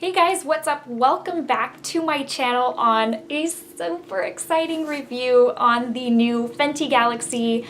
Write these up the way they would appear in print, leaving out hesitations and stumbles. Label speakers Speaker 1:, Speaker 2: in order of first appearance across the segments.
Speaker 1: Hey guys, what's up? Welcome back to my channel on a super exciting review on the new Fenty Beauty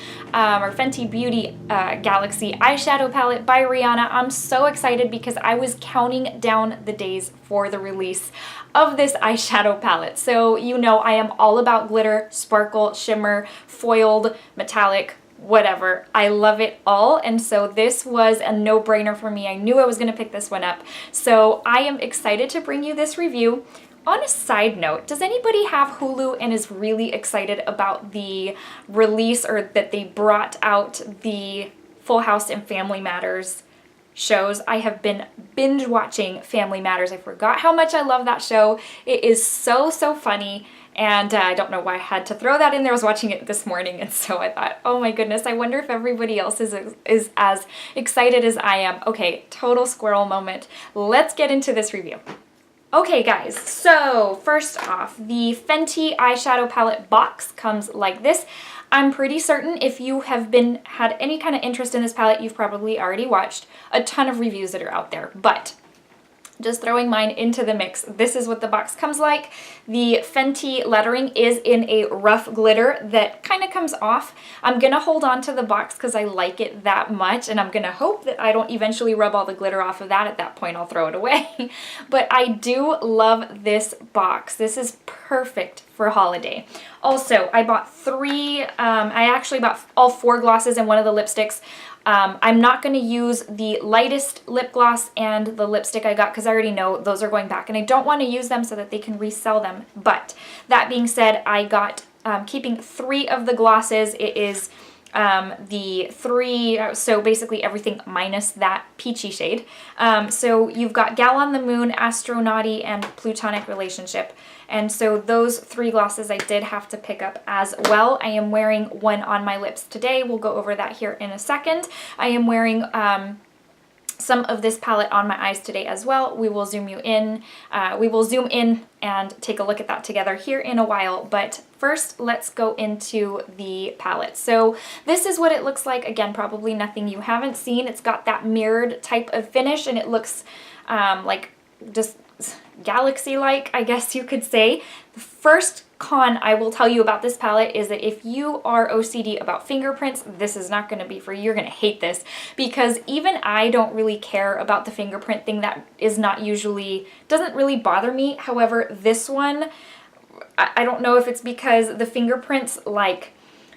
Speaker 1: Galaxy eyeshadow palette by Rihanna. I'm so excited because I was counting down the days for the release of this eyeshadow palette. So you know I am all about glitter, sparkle, shimmer, foiled, metallic, whatever. I love it all, and so this was a no-brainer for me. I knew I was going to pick this one up, so I am excited to bring you this review. On a side note, does anybody have Hulu and is really excited about the release, or that they brought out the Full House and Family Matters shows? I have been binge watching Family Matters. I forgot how much I love that show. It is so funny. And I don't know why I had to throw that in there. I was watching it this morning, and so I thought, oh my goodness, I wonder if everybody else is as excited as I am. Okay, total squirrel moment. Let's get into this review. Okay guys, so first off, the Fenty eyeshadow palette box comes like this. I'm pretty certain if you have had any kind of interest in this palette, you've probably already watched a ton of reviews that are out there, but just throwing mine into the mix. This is what the box comes like. The Fenty lettering is in a rough glitter that kind of comes off. I'm gonna hold on to the box because I like it that much, and I'm gonna hope that I don't eventually rub all the glitter off of that. At that point, I'll throw it away. But I do love this box. This is perfect for holiday. Also, I bought I actually bought all 4 glosses and one of the lipsticks. I'm not going to use the lightest lip gloss and the lipstick I got because I already know those are going back, and I don't want to use them so that they can resell them. But that being said, I got keeping 3 of the glosses. It is the 3, so basically everything minus that peachy shade. So you've got Gal on the Moon, Astro-Naughty, and Plutonic Relationship. And so those 3 glosses I did have to pick up as well. I am wearing one on my lips today. We'll go over that here in a second. I am wearing some of this palette on my eyes today as well. We will zoom in and take a look at that together here in a while. But first, let's go into the palette. So this is what it looks like. Again, probably nothing you haven't seen. It's got that mirrored type of finish, and it looks like just galaxy-like, I guess you could say. The first con I will tell you about this palette is that if you are OCD about fingerprints, this is not going to be for you. You're going to hate this, because even I don't really care about the fingerprint thing. That is not usually, doesn't really bother me. However, this one, I don't know if it's because the fingerprints, like,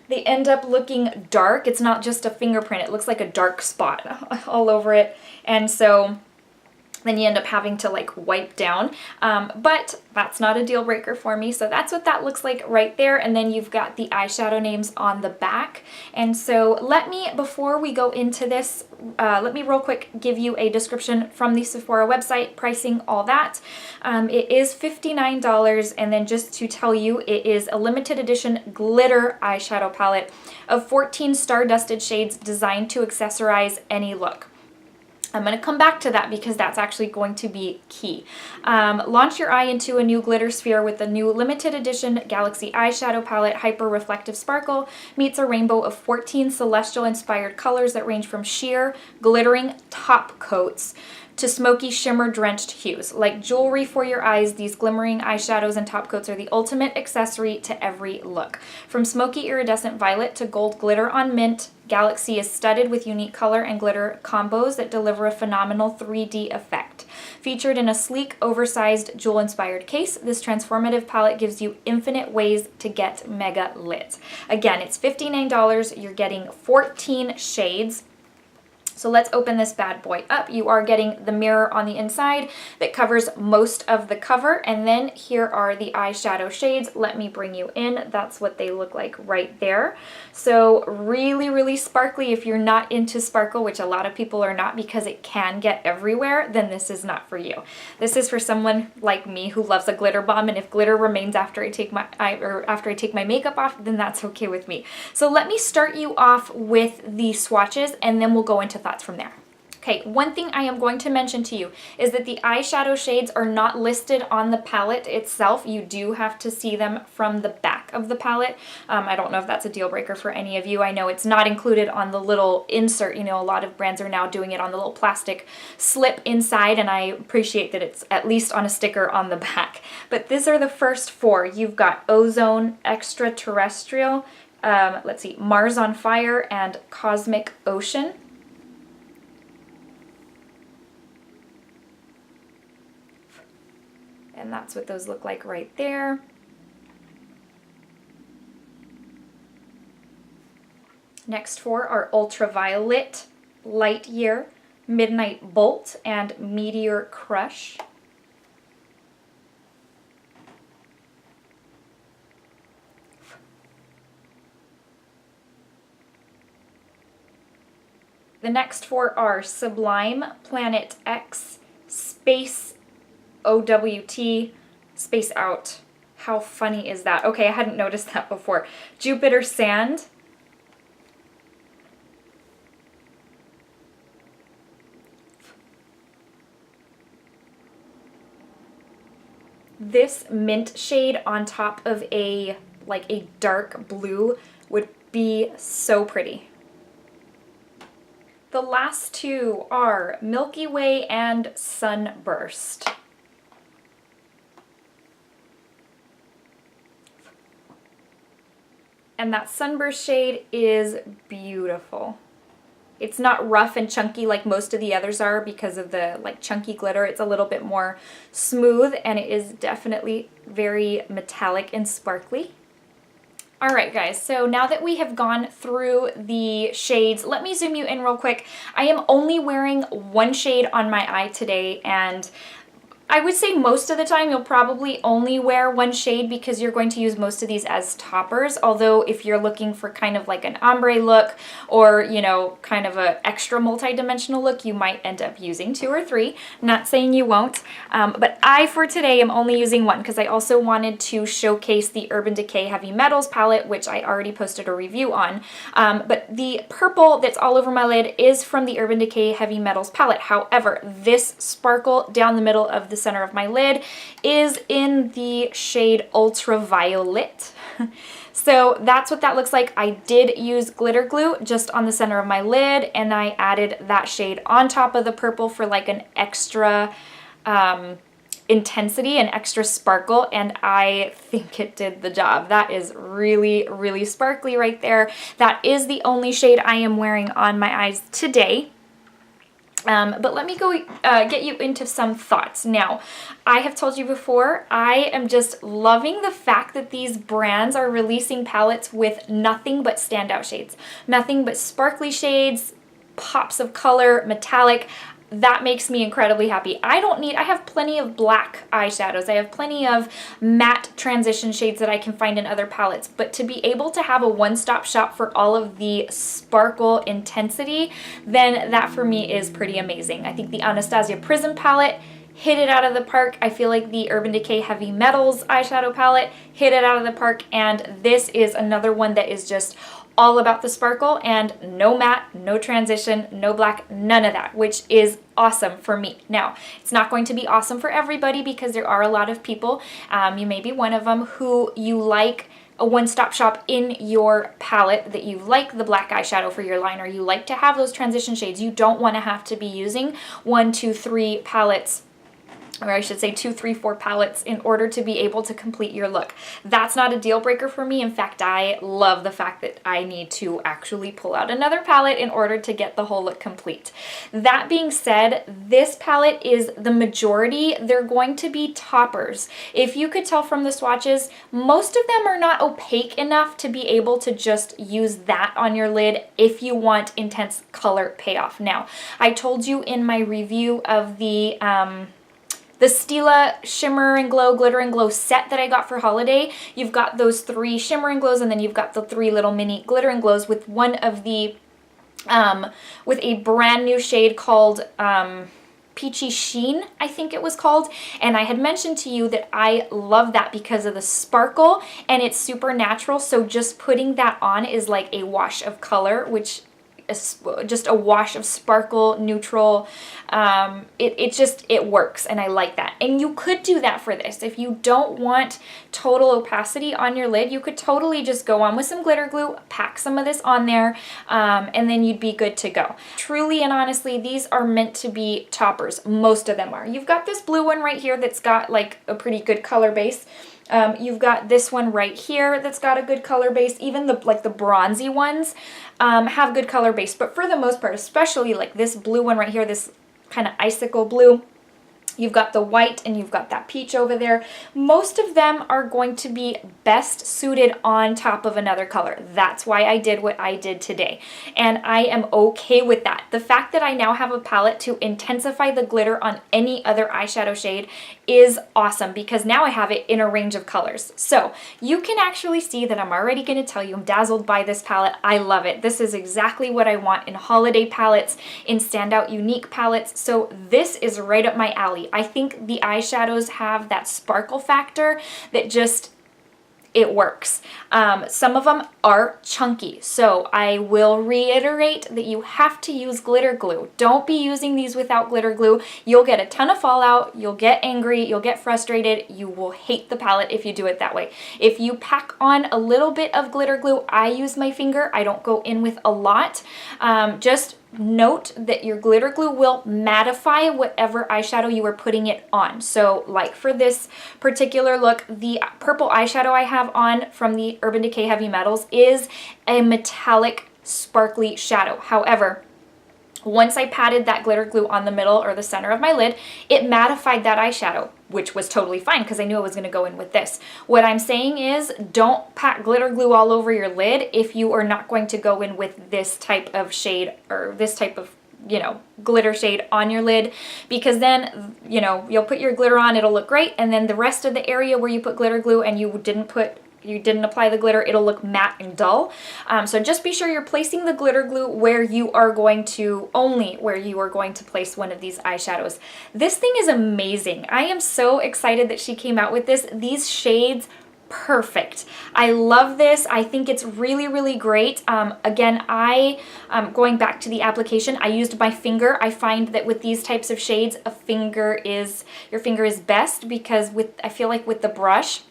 Speaker 1: they end up looking dark. It's not just a fingerprint. It looks like a dark spot all over it. And so then you end up having to like wipe down, but that's not a deal breaker for me. So that's what that looks like right there. And then you've got the eyeshadow names on the back. And so before we go into this, let me real quick give you a description from the Sephora website, pricing, all that. It is $59, and then just to tell you, it is a limited edition glitter eyeshadow palette of 14 star-dusted shades designed to accessorize any look. I'm going to come back to that because that's actually going to be key. Launch your eye into a new glitter sphere with the new limited edition Galaxy eyeshadow palette. Hyper Reflective Sparkle meets a rainbow of 14 celestial inspired colors that range from sheer, glittering top coats to smoky shimmer drenched hues. Like jewelry for your eyes, these glimmering eyeshadows and top coats are the ultimate accessory to every look. From smoky iridescent violet to gold glitter on mint, Galaxy is studded with unique color and glitter combos that deliver a phenomenal 3D effect. Featured in a sleek, oversized, jewel-inspired case, this transformative palette gives you infinite ways to get mega lit. Again, it's $59. You're getting 14 shades. So let's open this bad boy up. You are getting the mirror on the inside that covers most of the cover, and then here are the eyeshadow shades. Let me bring you in. That's what they look like right there. So really sparkly. If you're not into sparkle, which a lot of people are not because it can get everywhere, then this is not for you. This is for someone like me who loves a glitter bomb, and if glitter remains after I take my makeup off, then that's okay with me. So let me start you off with the swatches, and then we'll go into thoughts from there. Okay, one thing I am going to mention to you is that the eyeshadow shades are not listed on the palette itself. You do have to see them from the back of the palette. I don't know if that's a deal breaker for any of you. I know it's not included on the little insert. You know, a lot of brands are now doing it on the little plastic slip inside, and I appreciate that it's at least on a sticker on the back. But these are the first four. You've got Ozone, Extraterrestrial, let's see, Mars on Fire, and Cosmic Ocean. And that's what those look like right there. Next four are Ultraviolet, Light Year, Midnight Bolt, and Meteor Crush. The next four are Sublime, Planet X, Space OWT, Space Out. How funny is that? Okay, I hadn't noticed that before. Jupiter Sand. This mint shade on top of a dark blue would be so pretty. The last two are Milky Way and Sunburst. And that Sunburst shade is beautiful. It's not rough and chunky like most of the others are because of the chunky glitter. It's a little bit more smooth, and it is definitely very metallic and sparkly. All right, guys, so now that we have gone through the shades, let me zoom you in real quick. I am only wearing one shade on my eye today, and I would say most of the time you'll probably only wear one shade because you're going to use most of these as toppers. Although if you're looking for kind of like an ombre look or, you know, kind of a extra multi-dimensional look, you might end up using two or three. Not saying you won't, but I for today am only using one because I also wanted to showcase the Urban Decay Heavy Metals palette, which I already posted a review on. But the purple that's all over my lid is from the Urban Decay Heavy Metals palette. However, this sparkle down the middle of the center of my lid is in the shade Ultraviolet. So that's what that looks like. I did use glitter glue just on the center of my lid, and I added that shade on top of the purple for like an extra intensity and extra sparkle, and I think it did the job. That is really, really sparkly right there. That is the only shade I am wearing on my eyes today. But let me go get you into some thoughts. Now, I have told you before, I am just loving the fact that these brands are releasing palettes with nothing but standout shades. Nothing but sparkly shades, pops of color, metallic. That makes me incredibly happy. I have plenty of black eyeshadows. I have plenty of matte transition shades that I can find in other palettes. But to be able to have a one-stop shop for all of the sparkle intensity, then that for me is pretty amazing. I think the Anastasia Prism palette hit it out of the park. I feel like the Urban Decay Heavy Metals eyeshadow palette hit it out of the park. And this is another one that is just all about the sparkle and no matte, no transition, no black, none of that, which is awesome for me. Now, it's not going to be awesome for everybody because there are a lot of people, you may be one of them, who you like a one-stop shop in your palette, that you like the black eyeshadow for your liner, you like to have those transition shades. You don't want to have to be using 1, 2, 3 palettes, or I should say 2, 3, 4 palettes in order to be able to complete your look. That's not a deal breaker for me. In fact, I love the fact that I need to actually pull out another palette in order to get the whole look complete. That being said, this palette is the majority. They're going to be toppers. If you could tell from the swatches, most of them are not opaque enough to be able to just use that on your lid if you want intense color payoff. Now, I told you in my review of the Stila Shimmer and Glow, Glitter and Glow set that I got for holiday. You've got those 3 Shimmer and Glows, and then you've got the 3 little mini Glitter and Glows with one of the, with a brand new shade called Peachy Sheen, I think it was called. And I had mentioned to you that I love that because of the sparkle, and it's super natural. So just putting that on is like a wash of color, which just a wash of sparkle, neutral. It works, and I like that. And you could do that for this. If you don't want total opacity on your lid, you could totally just go on with some glitter glue, pack some of this on there, and then you'd be good to go. Truly and honestly, these are meant to be toppers. Most of them are. You've got this blue one right here that's got like a pretty good color base. You've got this one right here that's got a good color base. Even the bronzy ones have good color base. But for the most part, especially like this blue one right here, this kind of icicle blue, you've got the white and you've got that peach over there. Most of them are going to be best suited on top of another color. That's why I did what I did today. And I am okay with that. The fact that I now have a palette to intensify the glitter on any other eyeshadow shade is awesome, because now I have it in a range of colors. So you can actually see that I'm already going to tell you I'm dazzled by this palette. I love it. This is exactly what I want in holiday palettes, in standout unique palettes. So this is right up my alley. I think the eyeshadows have that sparkle factor that just, it works. Some of them are chunky, so I will reiterate that you have to use glitter glue. Don't be using these without glitter glue. You'll get a ton of fallout, you'll get angry, you'll get frustrated, you will hate the palette if you do it that way. If you pack on a little bit of glitter glue, I use my finger, I don't go in with a lot. Just note that your glitter glue will mattify whatever eyeshadow you are putting it on. So like for this particular look, the purple eyeshadow I have on from the Urban Decay Heavy Metals is a metallic sparkly shadow. However, once I patted that glitter glue on the middle or the center of my lid, it mattified that eyeshadow, which was totally fine because I knew I was going to go in with this. What I'm saying is, don't pack glitter glue all over your lid if you are not going to go in with this type of shade or this type of, you know, glitter shade on your lid, because then, you know, you'll put your glitter on, it'll look great, and then the rest of the area where you put glitter glue and you didn't apply the glitter, it'll look matte and dull. So just be sure you're placing the glitter glue where you are going to place one of these eyeshadows. This thing is amazing. I am so excited that she came out with this. These shades, perfect. I love this. I think it's really, really great. Again, going back to the application, I used my finger. I find that with these types of shades, your finger is best, because I feel like with the brush,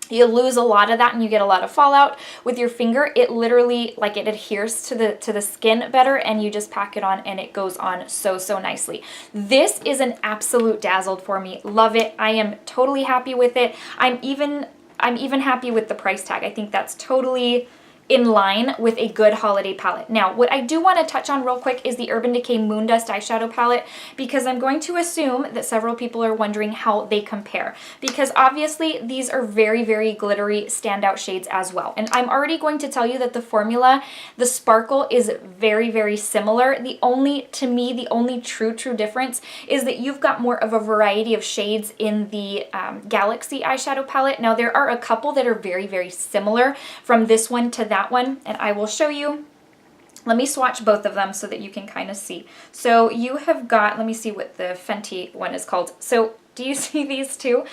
Speaker 1: you lose a lot of that and you get a lot of fallout. With your finger, it literally, like, it adheres to the skin better, and you just pack it on and it goes on so, so nicely. This is an absolute dazzled for me. Love it. I am totally happy with it. I'm even happy with the price tag. I think that's totally in line with a good holiday palette. Now, what I do want to touch on real quick is the Urban Decay Moondust eyeshadow palette, because I'm going to assume that several people are wondering how they compare, because obviously these are very, very glittery standout shades as well. And I'm already going to tell you that the formula, the sparkle, is very, very similar. To me, the only true difference is that you've got more of a variety of shades in the Galaxy eyeshadow palette. Now, there are a couple that are very, very similar from this one to that one, and I will show you. Let me swatch both of them so that you can kind of see. So you have got, let me see what the Fenty one is called. So do you see these two?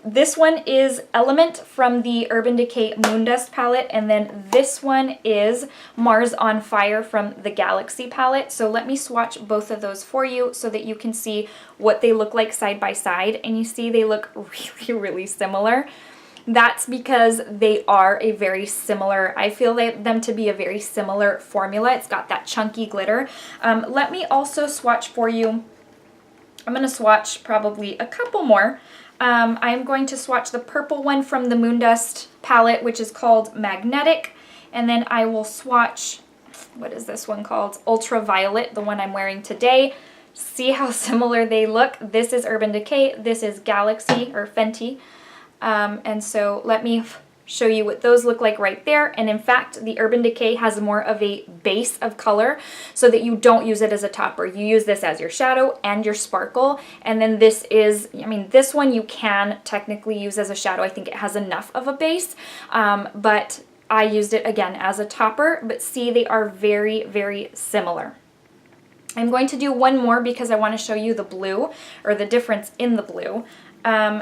Speaker 1: This one is Element from the Urban Decay Moondust palette, and then this one is Mars on Fire from the Galaxy palette. So let me swatch both of those for you so that you can see what they look like side by side, and you see they look really, really similar. That's because they are a very similar, I feel them to be a very similar formula. It's got that chunky glitter. Let me also swatch for you. I'm going to swatch probably a couple more. I'm going to swatch the purple one from the Moondust palette, which is called Magnetic. And then I will swatch, what is this one called? Ultraviolet, the one I'm wearing today. See how similar they look. This is Urban Decay. This is Galaxy or Fenty. And so let me show you what those look like right there. And in fact, the Urban Decay has more of a base of color so that you don't use it as a topper. You use this as your shadow and your sparkle. And then this is, I mean, this one you can technically use as a shadow. I think it has enough of a base, but I used it again as a topper. But see, they are very, very similar. I'm going to do one more because I want to show you the blue, or the difference in the blue.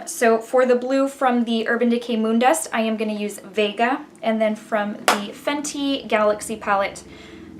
Speaker 1: So for the blue from the Urban Decay Moondust, I am going to use Vega, and then from the Fenty Galaxy palette,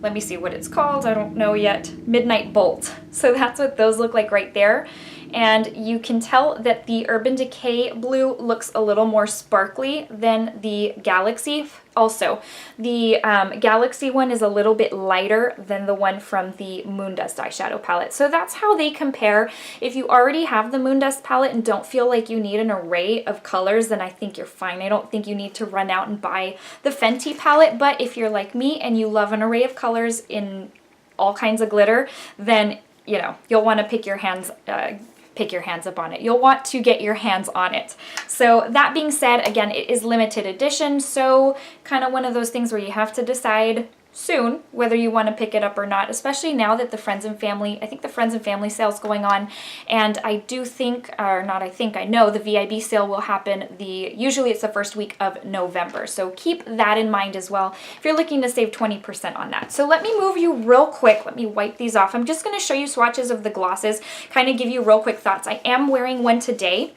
Speaker 1: let me see what it's called, I don't know yet, Midnight Bolt. So that's what those look like right there. And you can tell that the Urban Decay blue looks a little more sparkly than the Galaxy. Also, the Galaxy one is a little bit lighter than the one from the Moondust eyeshadow palette. So that's how they compare. If you already have the Moondust palette and don't feel like you need an array of colors, then I think you're fine. I don't think you need to run out and buy the Fenty palette, but if you're like me and you love an array of colors in all kinds of glitter, then you know, you'll want to pick your hands up on it. You'll want to get your hands on it. So that being said, again, it is limited edition, so kind of one of those things where you have to decide soon whether you want to pick it up or not, especially now that the Friends and Family, I think the Friends and Family sale is going on, and I do think, or not I think, I know the VIB sale will happen usually it's the first week of November, so keep that in mind as well if you're looking to save 20% on that. So let me move you real quick, let me wipe these off. I'm just going to show you swatches of the glosses, kind of give you real quick thoughts. I am wearing one today.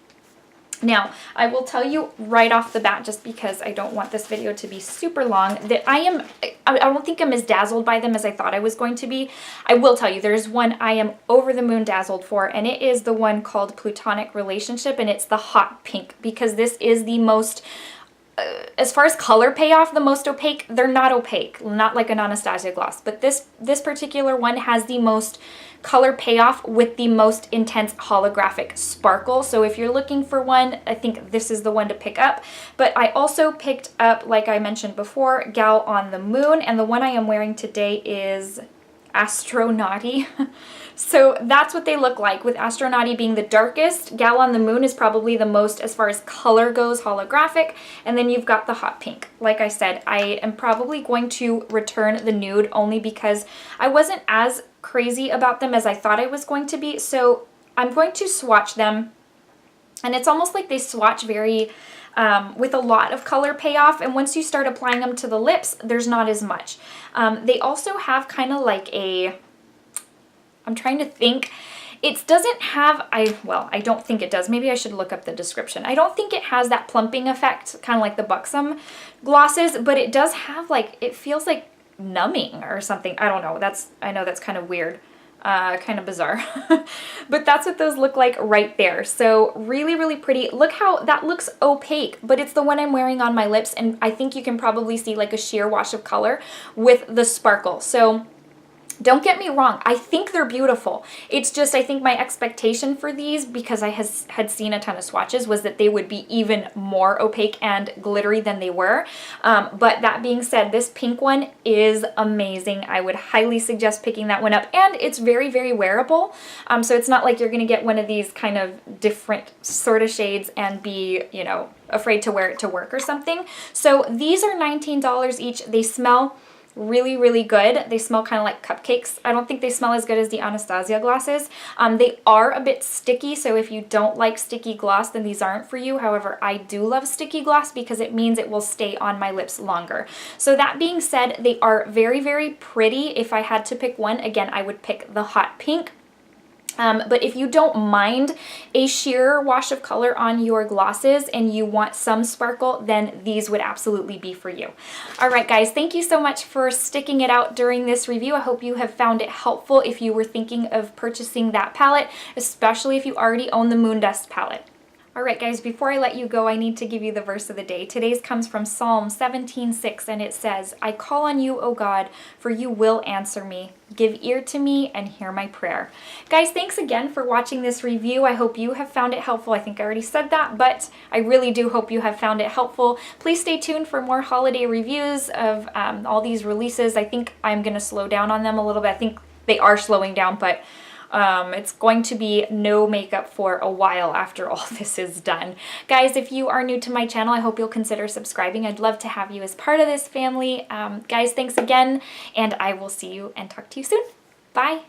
Speaker 1: Now, I will tell you right off the bat, just because I don't want this video to be super long, that I don't think I'm as dazzled by them as I thought I was going to be. I will tell you, there's one I am over the moon dazzled for, and it is the one called Plutonic Relationship, and it's the hot pink, because this is the most, as far as color payoff, the most opaque. They're not opaque, not like an Anastasia gloss, but this particular one has the most color payoff with the most intense holographic sparkle. So if you're looking for one, I think this is the one to pick up. But I also picked up, like I mentioned before, Gal on the Moon, and the one I am wearing today is Astro-Naughty. So that's what they look like, with Astro-Naughty being the darkest. Gal on the Moon is probably the most, as far as color goes, holographic. And then you've got the hot pink. Like I said, I am probably going to return the nude only because I wasn't as crazy about them as I thought I was going to be. So I'm going to swatch them. And it's almost like they swatch very with a lot of color payoff, and once you start applying them to the lips, there's not as much. They also have kind of like a, I'm trying to think, it doesn't have, well, I don't think it does. Maybe I should look up the description. I don't think it has that plumping effect, kind of like the Buxom glosses, but it does have like, it feels like numbing or something. I don't know. I know that's kind of weird. Kind of bizarre. But that's what those look like right there. So really, really pretty. Look how that looks opaque, but it's the one I'm wearing on my lips, and I think you can probably see like a sheer wash of color with the sparkle. So don't get me wrong, I think they're beautiful. It's just, I think my expectation for these, because I had seen a ton of swatches, was that they would be even more opaque and glittery than they were. But that being said, this pink one is amazing. I would highly suggest picking that one up, and it's very, very wearable. So it's not like you're gonna get one of these kind of different sort of shades and be, you know, afraid to wear it to work or something. So these are $19 each. They smell really, really good. They smell kind of like cupcakes. I don't think they smell as good as the Anastasia glosses. They are a bit sticky, so if you don't like sticky gloss, then these aren't for you. However, I do love sticky gloss because it means it will stay on my lips longer. So that being said, they are very, very pretty. If I had to pick one, again, I would pick the hot pink. But if you don't mind a sheer wash of color on your glosses and you want some sparkle, then these would absolutely be for you. All right, guys, thank you so much for sticking it out during this review. I hope you have found it helpful if you were thinking of purchasing that palette, especially if you already own the Moondust palette. All right, guys, before I let you go, I need to give you the verse of the day. Today's comes from Psalm 17:6, and it says, I call on you, O God, for you will answer me. Give ear to me and hear my prayer. Guys, thanks again for watching this review. I hope you have found it helpful. I think I already said that, but I really do hope you have found it helpful. Please stay tuned for more holiday reviews of all these releases. I think I'm going to slow down on them a little bit. I think they are slowing down, but it's going to be no makeup for a while after all this is done. Guys, if you are new to my channel, I hope you'll consider subscribing. I'd love to have you as part of this family. Guys, thanks again, and I will see you and talk to you soon. Bye.